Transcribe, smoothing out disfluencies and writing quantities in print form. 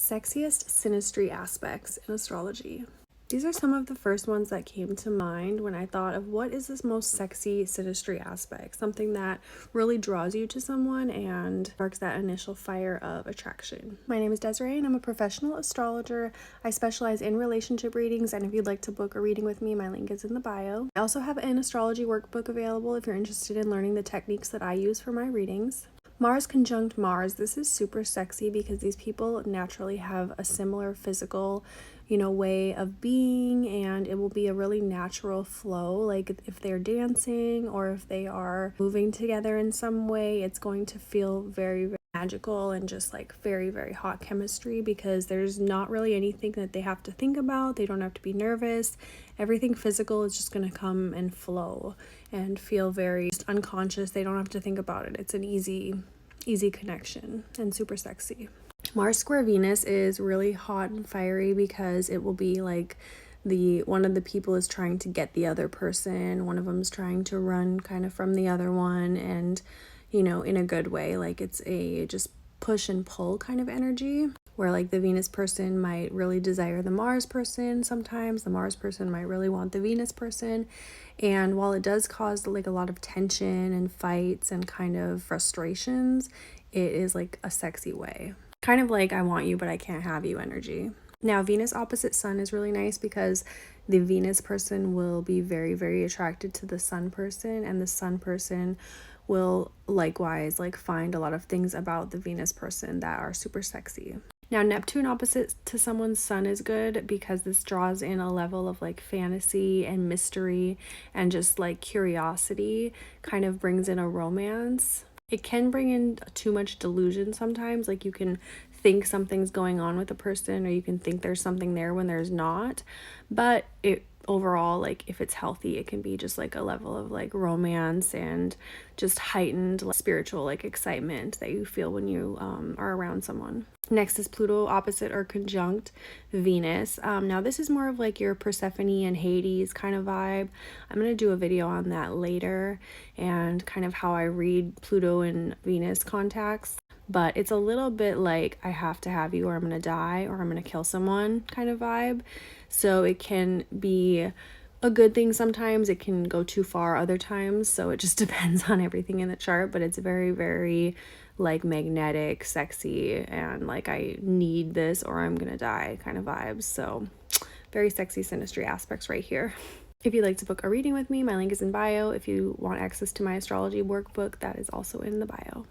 Sexiest synastry aspects in astrology. These are some of the first ones that came to mind when I thought of what is this most sexy synastry aspect, something that really draws you to someone and sparks that initial fire of attraction. My name is Desiree and I'm a professional astrologer. I specialize in relationship readings, and if you'd like to book a reading with me, my link is in the bio. I also have an astrology workbook available if you're interested in learning the techniques that I use for my readings. Mars conjunct Mars. This is super sexy because these people naturally have a similar physical, way of being, and it will be a really natural flow. Like if they're dancing or if they are moving together in some way, it's going to feel very, very magical and just like very, very hot chemistry because there's not really anything that they have to think about. They don't have to be nervous. Everything physical is just going to come and flow and feel very just unconscious. They don't have to think about it. It's an easy connection and super sexy. Mars square Venus is really hot and fiery because it will be like one of the people is trying to get the other person. One of them is trying to run kind of from the other one, and in a good way. Like it's a just push and pull kind of energy where like the Venus person might really desire the Mars person. Sometimes the Mars person might really want the Venus person. And while it does cause like a lot of tension and fights and kind of frustrations, it is like a sexy way. Kind of like I want you but I can't have you energy. Now, Venus opposite Sun is really nice because the Venus person will be very, very attracted to the Sun person, and the Sun person will likewise like find a lot of things about the Venus person that are super sexy. Now, Neptune opposite to someone's Sun is good because this draws in a level of like fantasy and mystery and just like curiosity, kind of brings in a romance. It can bring in too much delusion sometimes, like you can think something's going on with a person or you can think there's something there when there's not, but overall, like if it's healthy, it can be just like a level of like romance and just heightened spiritual like excitement that you feel when you are around someone. Next is Pluto opposite or conjunct Venus. Now this is more of like your Persephone and Hades kind of vibe. I'm going to do a video on that later and kind of how I read Pluto and Venus contacts. But it's a little bit like I have to have you or I'm going to die or I'm going to kill someone kind of vibe. So it can be a good thing sometimes. It can go too far other times. So it just depends on everything in the chart. But it's very, very like magnetic, sexy, and like I need this or I'm going to die kind of vibes. So very sexy synastry aspects right here. If you'd like to book a reading with me, my link is in bio. If you want access to my astrology workbook, that is also in the bio.